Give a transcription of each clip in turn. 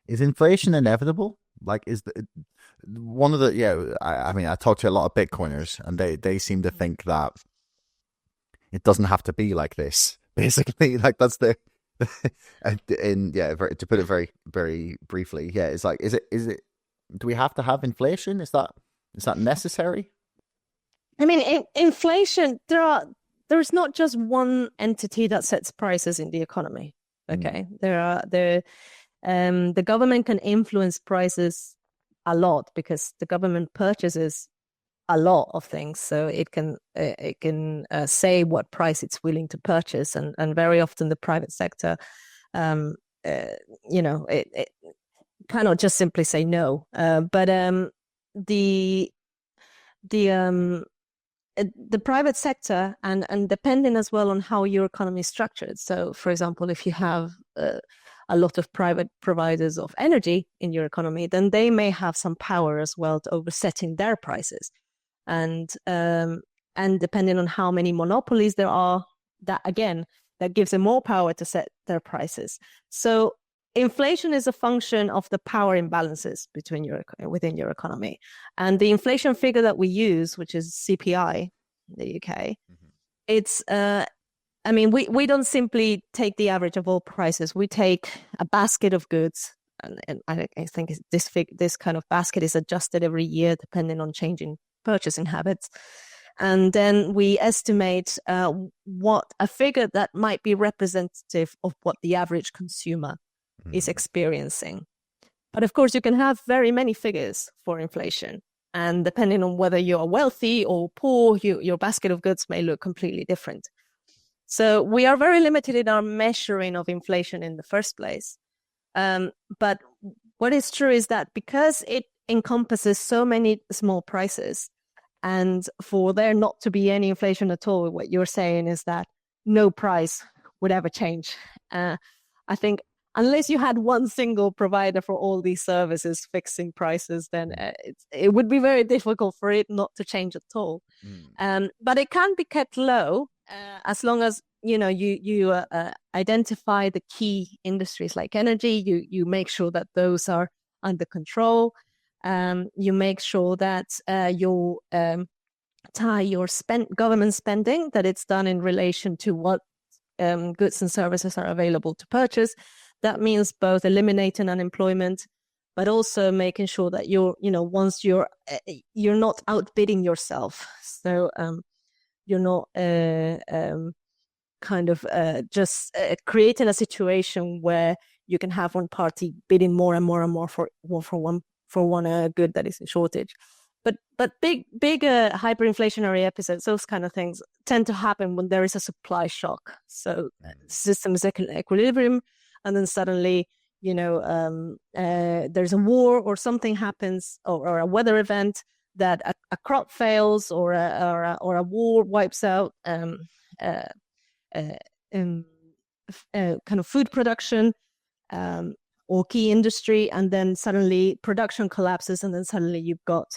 Is inflation inevitable? Like, is one of the I mean, I talk to a lot of Bitcoiners, and they seem to think that it doesn't have to be like this. Basically, like that's the in to put it very very briefly, it's like, is it do we have to have inflation? Is that necessary? I mean, inflation, there's not just one entity that sets prices in the economy. Mm. Okay. The government can influence prices a lot because the government purchases a lot of things, so it can say what price it's willing to purchase, and very often the private sector, um, uh, it cannot just simply say no. But the the the private sector, and depending as well on how your economy is structured. So, for example, if you have a lot of private providers of energy in your economy, then they may have some power as well to over setting their prices. And depending on how many monopolies there are, that again, that gives them more power to set their prices. So inflation is a function of the power imbalances within your economy. And the inflation figure that we use, which is CPI in the UK, Mhm. it's I mean, we don't simply take the average of all prices. We take a basket of goods, and I think this kind of basket is adjusted every year depending on changing purchasing habits. And then we estimate what a figure that might be representative of what the average consumer is Mm. experiencing. But of course, you can have very many figures for inflation. And depending on whether you are wealthy or poor, your basket of goods may look completely different. So we are very limited in our measuring of inflation in the first place. But what is true is that because it encompasses so many small prices, and for there not to be any inflation at all, what you're saying is that no price would ever change. I think unless you had one single provider for all these services fixing prices, then it would be very difficult for it not to change at all. Mm. But it can be kept low as long as you identify the key industries like energy. You make sure that those are under control. You make sure that you tie your government spending, that it's done in relation to what goods and services are available to purchase. That means both eliminating unemployment, but also making sure that once you're not outbidding yourself. So you're not kind of just creating a situation where you can have one party bidding more and more and more for one good that is in shortage. But big hyperinflationary episodes, those kind of things, tend to happen when there is a supply shock. So system is equilibrium, and then suddenly there's a war or something happens, or a weather event, that a crop fails, or a war wipes out uh, uh, um, kind of food production, um, or key industry, and then suddenly production collapses, and then suddenly you've got,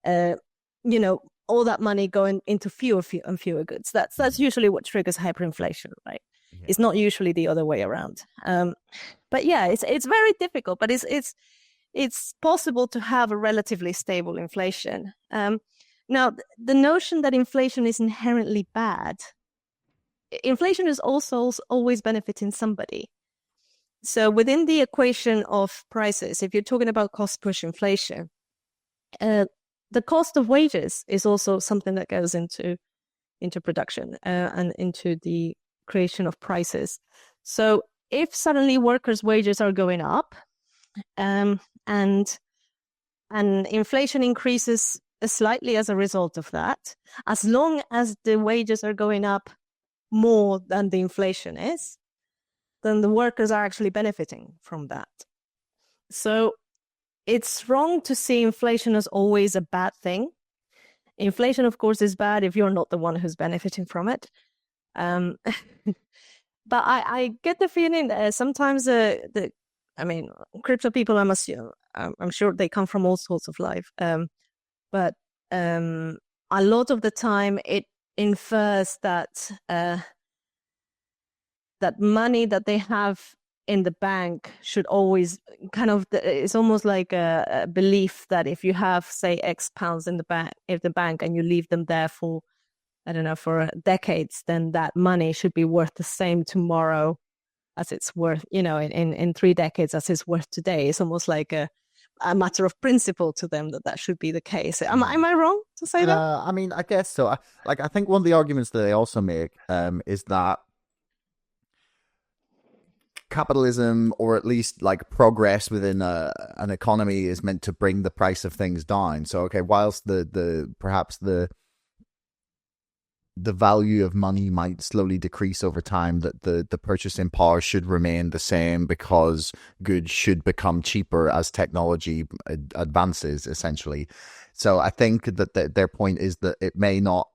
uh, you know, all that money going into fewer and fewer goods. That's Mm. usually what triggers hyperinflation, right? Yeah. It's not usually the other way around. But yeah, it's very difficult, but it's possible to have a relatively stable inflation. Now, the notion that inflation is inherently bad, inflation is also always benefiting somebody. So within the equation of prices, if you're talking about cost push inflation, uh, the cost of wages is also something that goes into production and into the creation of prices. So if suddenly workers' wages are going up, um, and inflation increases slightly as a result of that, as long as the wages are going up more than the inflation is, then the workers are actually benefiting from that. So it's wrong to see inflation as always a bad thing. Inflation, of course, is bad if you're not the one who's benefiting from it. Um, but I get the feeling that sometimes I mean, crypto people, I'm sure they come from all sorts of life. But a lot of the time it infers that that money that they have in the bank should always kind of, it's almost like a belief that if you have, say, X pounds in the bank, if the bank, and you leave them there for, I don't know, for decades, then that money should be worth the same tomorrow as it's worth, in 3 decades as it's worth today. It's almost like a matter of principle to them that should be the case. Am I wrong to say that? I mean, I guess so. I think one of the arguments that they also make is that capitalism, or at least like progress within an economy, is meant to bring the price of things down. So, okay, whilst perhaps the value of money might slowly decrease over time, that the purchasing power should remain the same because goods should become cheaper as technology advances, essentially. So I think that their point is that it may not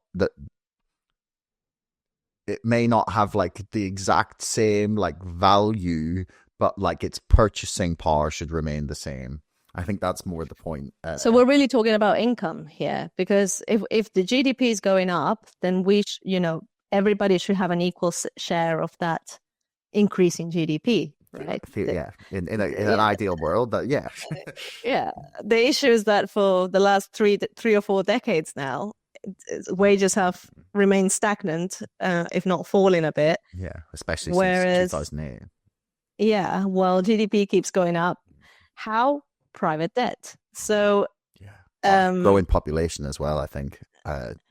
have like the exact same like value, but like its purchasing power should remain the same. I think that's more the point. So we're really talking about income here, because if the GDP is going up, then everybody should have an equal share of that increase in GDP, right? Yeah, in an ideal world, but yeah. Yeah. The issue is that for the last three or 4 decades now, wages have remained stagnant, if not falling a bit. Yeah, especially since 2008. Yeah, well, GDP keeps going up. How? Private debt. So growing population as well, I think,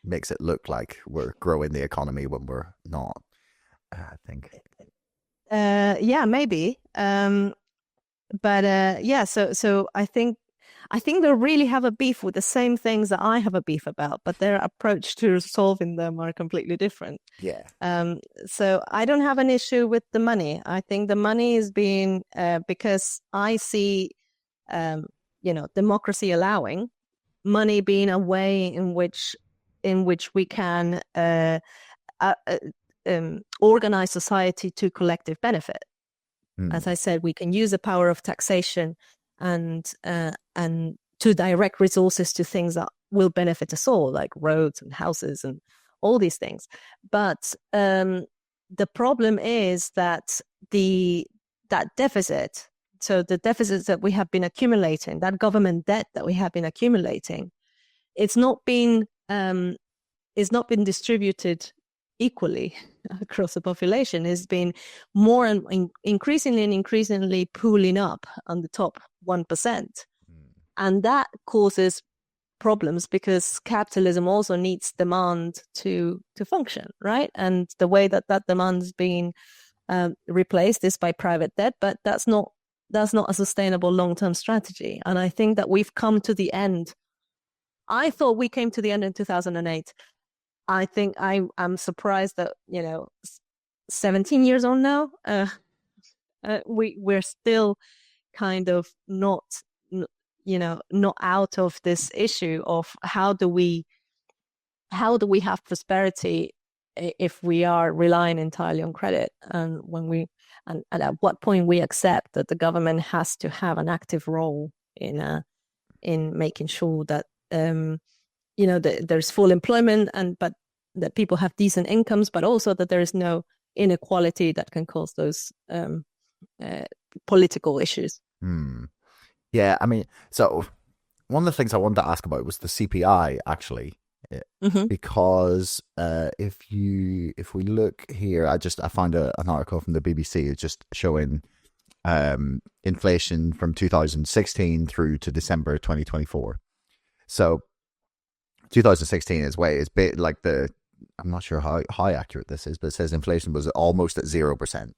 makes it look like we're growing the economy when we're not. I think. Yeah, maybe. But yeah, so I think they really have a beef with the same things that I have a beef about, but their approach to solving them are completely different. Yeah. So I don't have an issue with the money. I think the money is being because I see democracy allowing money being a way in which we can organize society to collective benefit. As I said, we can use the power of taxation and to direct resources to things that will benefit us all, like roads and houses and all these things. But the problem is that that deficit. So the deficits that we have been accumulating, that government debt that we have been accumulating, it's not been distributed equally across the population. It's been more and increasingly pooling up on the top 1%. And that causes problems because capitalism also needs demand to function, right? And the way that demand is being replaced is by private debt, but that's not a sustainable long-term strategy. And I think that we've come to the end. I thought we came to the end in 2008. I think I'm surprised that 17 years on now, we're still kind of not out of this issue of how do we have prosperity if we are relying entirely on credit, and and at what point we accept that the government has to have an active role in making sure that there's full employment, but that people have decent incomes, but also that there is no inequality that can cause those political issues. Yeah, I mean, so one of the things I wanted to ask about was the CPI, actually. Because if we look here, I found an article from the BBC. It's just showing inflation from 2016 through to December 2024. So 2016 is bit like I'm not sure how accurate this is, but it says inflation was almost at 0%.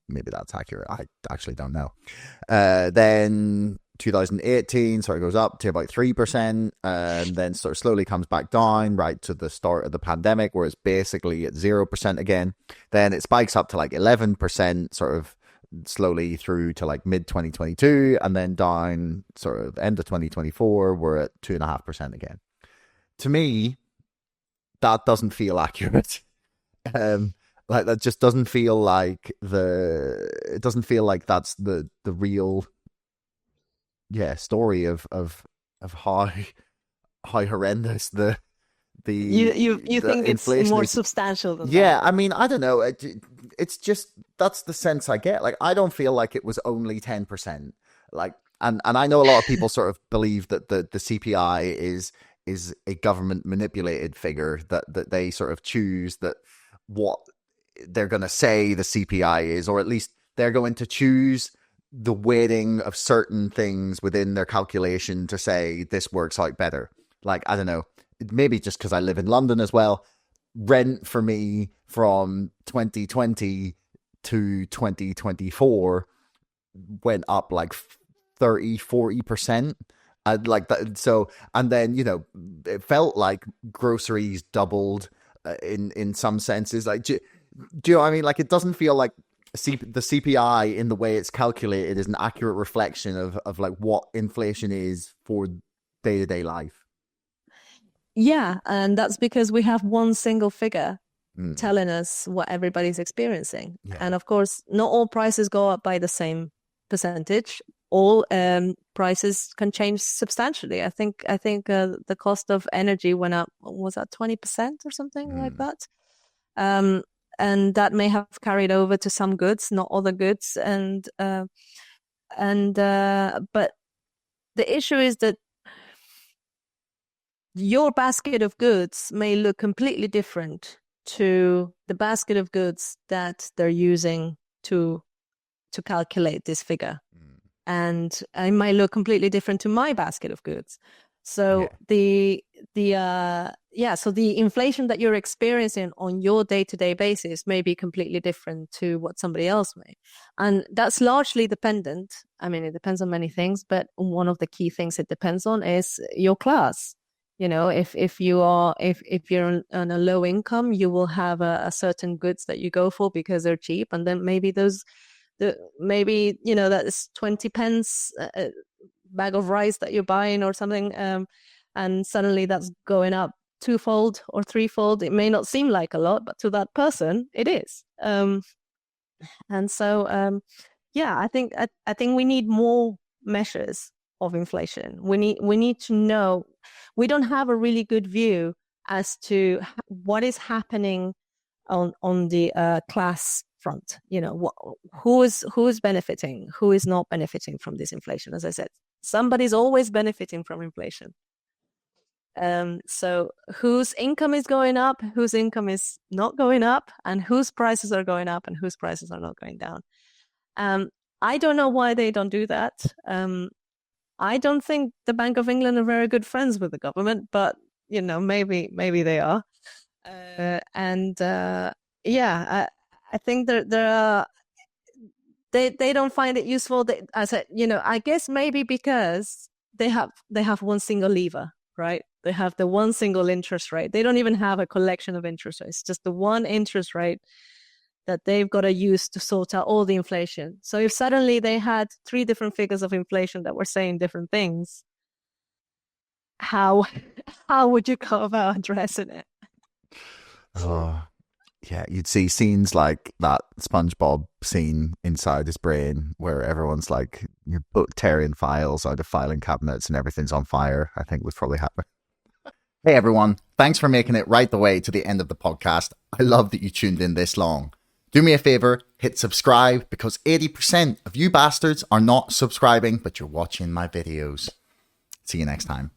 Maybe that's accurate. I actually don't know. Then 2018 sort of goes up to about 3%, and then sort of slowly comes back down right to the start of the pandemic, where it's basically at 0% again. Then it spikes up to like 11% sort of slowly through to like mid 2022, and then down sort of end of 2024 we're at 2.5% again. To me, that doesn't feel accurate. Like that just doesn't feel like it doesn't feel like that's the real story of how horrendous the You the think it's inflation more is, substantial than that? yeah, I mean, I don't know. It's just, that's the sense I get. Like, I don't feel like it was only 10%. Like, and I know a lot of people sort of believe that the CPI is a government manipulated figure, that they sort of choose that what they're going to say the CPI is, or at least they're going to choose the weighting of certain things within their calculation to say this works out better. Like, I don't know, maybe just because I live in London as well, rent for me from 2020 to 2024 went up like 30-40%. I'd like that. So, and then, it felt like groceries doubled in some senses. Like, do you know what I mean? Like, it doesn't feel like the CPI in the way it's calculated is an accurate reflection of like what inflation is for day-to-day life. Yeah, and that's because we have one single figure Mm. telling us what everybody's experiencing. Yeah. And of course, not all prices go up by the same percentage. All prices can change substantially. I think the cost of energy went up. Was that 20% or something like that? And that may have carried over to some goods, not other goods. But the issue is that your basket of goods may look completely different to the basket of goods that they're using to calculate this figure. And it might look completely different to my basket of goods. So the inflation that you're experiencing on your day-to-day basis may be completely different to what somebody else may. And that's largely dependent. I mean, it depends on many things, but one of the key things it depends on is your class. If you're on a low income, you will have a certain goods that you go for because they're cheap, and then maybe that is 20 pence a bag of rice that you're buying or something, and suddenly that's going up twofold or threefold. It may not seem like a lot, but to that person, it is. And so, I think we need more measures of inflation. We need to know. We don't have a really good view as to what is happening on the class front. Who is benefiting, who is not benefiting from this inflation. As I said, somebody's always benefiting from inflation. So whose income is going up, whose income is not going up, and whose prices are going up and whose prices are not going down. I don't know why they don't do that. I don't think the Bank of England are very good friends with the government, but maybe they are. I think they don't find it useful. I guess maybe because they have one single lever, right? They have the one single interest rate. They don't even have a collection of interest rates, just the one interest rate that they've got to use to sort out all the inflation. So if suddenly they had 3 different figures of inflation that were saying different things, how would you go about addressing it? Oh, yeah, you'd see scenes like that SpongeBob scene inside his brain where everyone's like, you're tearing files out of filing cabinets and everything's on fire, I think was probably happening. Hey everyone, thanks for making it right the way to the end of the podcast. I love that you tuned in this long. Do me a favor, hit subscribe, because 80% of you bastards are not subscribing, but you're watching my videos. See you next time.